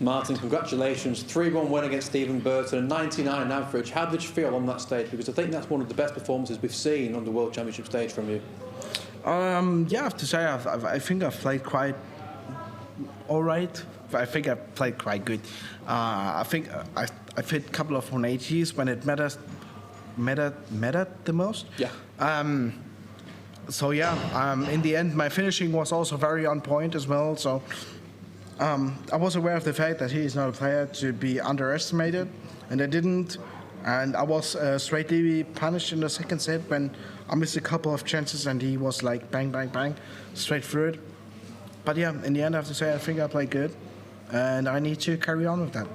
Martin, congratulations. 3-1 win against Stephen Burton and 99 average. How did you feel on that stage? Because I think that's one of the best performances we've seen on the World Championship stage from you. Yeah, I have to say, I think I've played quite all right. I think I've played quite good. I think I've hit a couple of 180s when it mattered the most. Yeah. So yeah, in the end, my finishing was also very on point as well. So I was aware of the fact that he is not a player to be underestimated, and I didn't. And I was straightly punished in the second set when I missed a couple of chances, and he was like bang, bang, bang, straight through it. But yeah, in the end, I have to say I think I played good, and I need to carry on with that.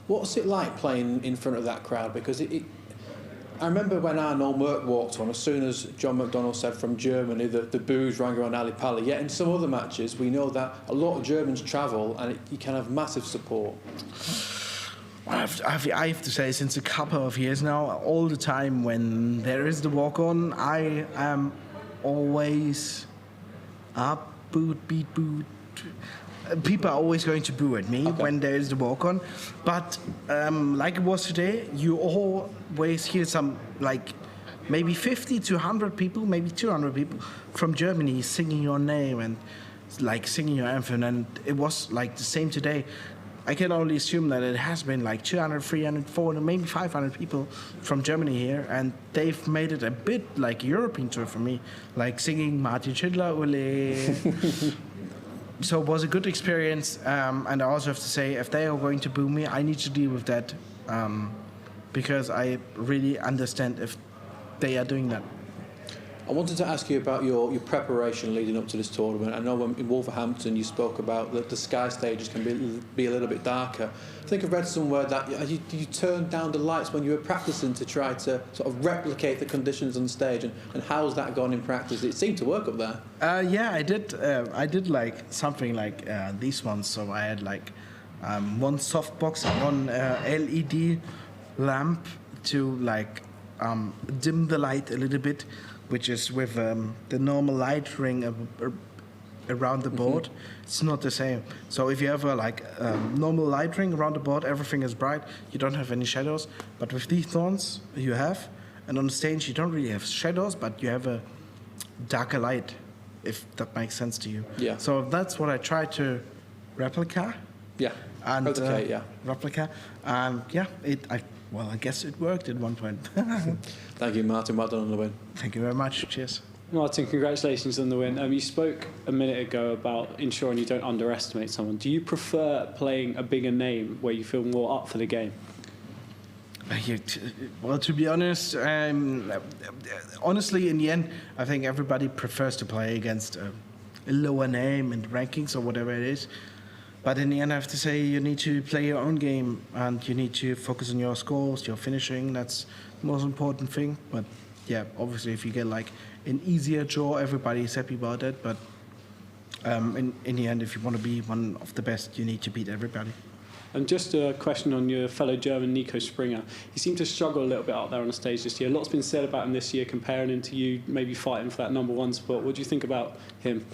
What's it like playing in front of that crowd? Because I remember when Arnold Merck walked on, as soon as John McDonnell said from Germany, the boos rang around Ali Pali. Yet in some other matches, we know that a lot of Germans travel and you can have massive support. I have to say, since a couple of years now, all the time when there is the walk-on, I am always up, beat. People are always going to boo at me when there is the walk-on. But like it was today, you always hear some, like, maybe 50 to 100 people, maybe 200 people from Germany singing your name and, like, singing your anthem. And it was, like, the same today. I can only assume that it has been like 200, 300, 400, maybe 500 people from Germany here, and they've made it a bit like a European tour for me, like singing Martin Schindler, Ole. So it was a good experience, and I also have to say, if they are going to boo me, I need to deal with that, because I really understand if they are doing that. I wanted to ask you about your preparation leading up to this tournament. I know in Wolverhampton you spoke about that the Sky stages can be a little bit darker. I think I've read somewhere that you turned down the lights when you were practicing to try to sort of replicate the conditions on stage. And how's that gone in practice? It seemed to work up there. Yeah, I did. I did like something like these ones. So I had like one softbox and one LED lamp to like dim the light a little bit, which is with the normal light ring around the board. It's not the same. So if you have a normal light ring around the board, everything is bright. You don't have any shadows. But with these thorns, you have. And on the stage, you don't really have shadows, but you have a darker light, if that makes sense to you. Yeah. So that's what I try to replica. Yeah. And, replicate, yeah. Replica. Yeah, I guess it worked at one point. Thank you, Martin. Well done on the win. Thank you very much. Cheers. Martin, congratulations on the win. You spoke a minute ago about ensuring you don't underestimate someone. Do you prefer playing a bigger name where you feel more up for the game? Well, to be honest, honestly, in the end, I think everybody prefers to play against a lower name in rankings or whatever it is. But in the end, I have to say, you need to play your own game and you need to focus on your scores, your finishing. That's the most important thing. But yeah, obviously, if you get like an easier draw, everybody is happy about it. But in the end, if you want to be one of the best, you need to beat everybody. And just a question on your fellow German, Niko Springer. He seemed to struggle a little bit out there on the stage this year. A lot's been said about him this year, comparing him to you, maybe fighting for that number one spot. What do you think about him?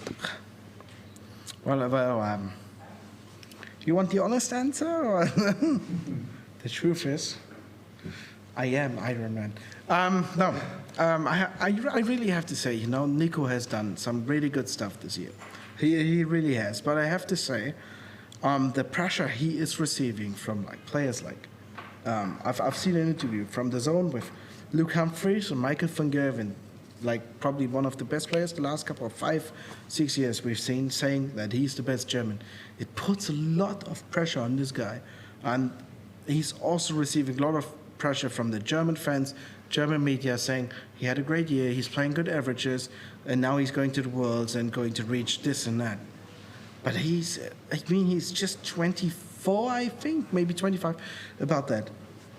Well, you want the honest answer? Or the truth is, I am Iron Man. I really have to say, Niko has done some really good stuff this year. He really has. But I have to say, the pressure he is receiving from like players like, I've seen an interview from The Zone with Luke Humphries and Michael van Gerwen, like probably one of the best players the last couple of 5-6 years we've seen, saying that he's the best German. It puts a lot of pressure on this guy. And he's also receiving a lot of pressure from the German fans, German media, saying he had a great year, he's playing good averages, and now he's going to the Worlds and going to reach this and that. But he's just 24, I think, maybe 25, about that.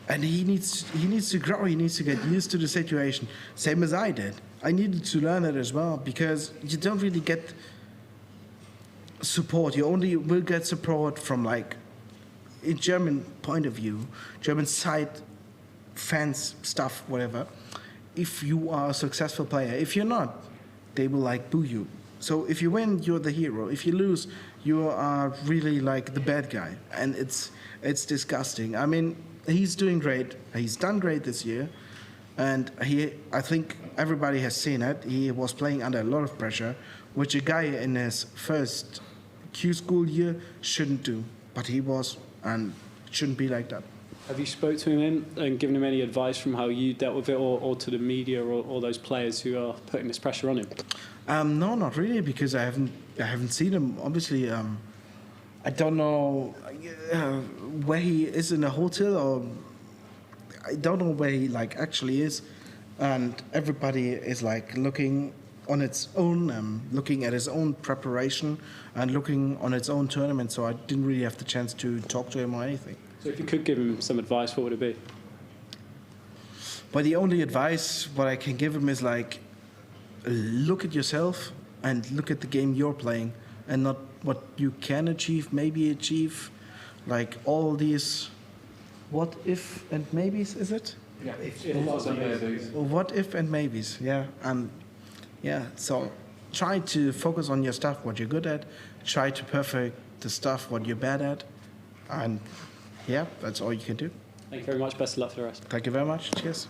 And he needs to grow, he needs to get used to the situation, same as I did. I needed to learn it as well, because you don't really get support. You only will get support from, like, in German point of view, German side, fans, stuff, whatever, if you are a successful player. If you're not, they will, like, boo you. So if you win, you're the hero. If you lose, you are really like the bad guy, and it's disgusting. I mean, he's doing great. He's done great this year, and I think everybody has seen it. He was playing under a lot of pressure, which a guy in his first Q school year shouldn't do. But he was, and it shouldn't be like that. Have you spoke to him and given him any advice from how you dealt with it, or to the media or those players who are putting this pressure on him? No, not really, because I haven't seen him. Obviously, I don't know where he is in a hotel, or I don't know where he like actually is, and everybody is like looking on its own, looking at his own preparation and looking on its own tournament. So I didn't really have the chance to talk to him or anything. So if you could give him some advice, what would it be? But the only advice what I can give him is like, look at yourself and look at the game you're playing, and not what you can achieve, maybe achieve, like all these what if and maybes, is it? Yeah, What if and maybes, yeah. And yeah, so try to focus on your stuff, what you're good at, try to perfect the stuff what you're bad at, and yeah, that's all you can do. Thank you very much. Best of luck for the rest. Thank you very much. Cheers.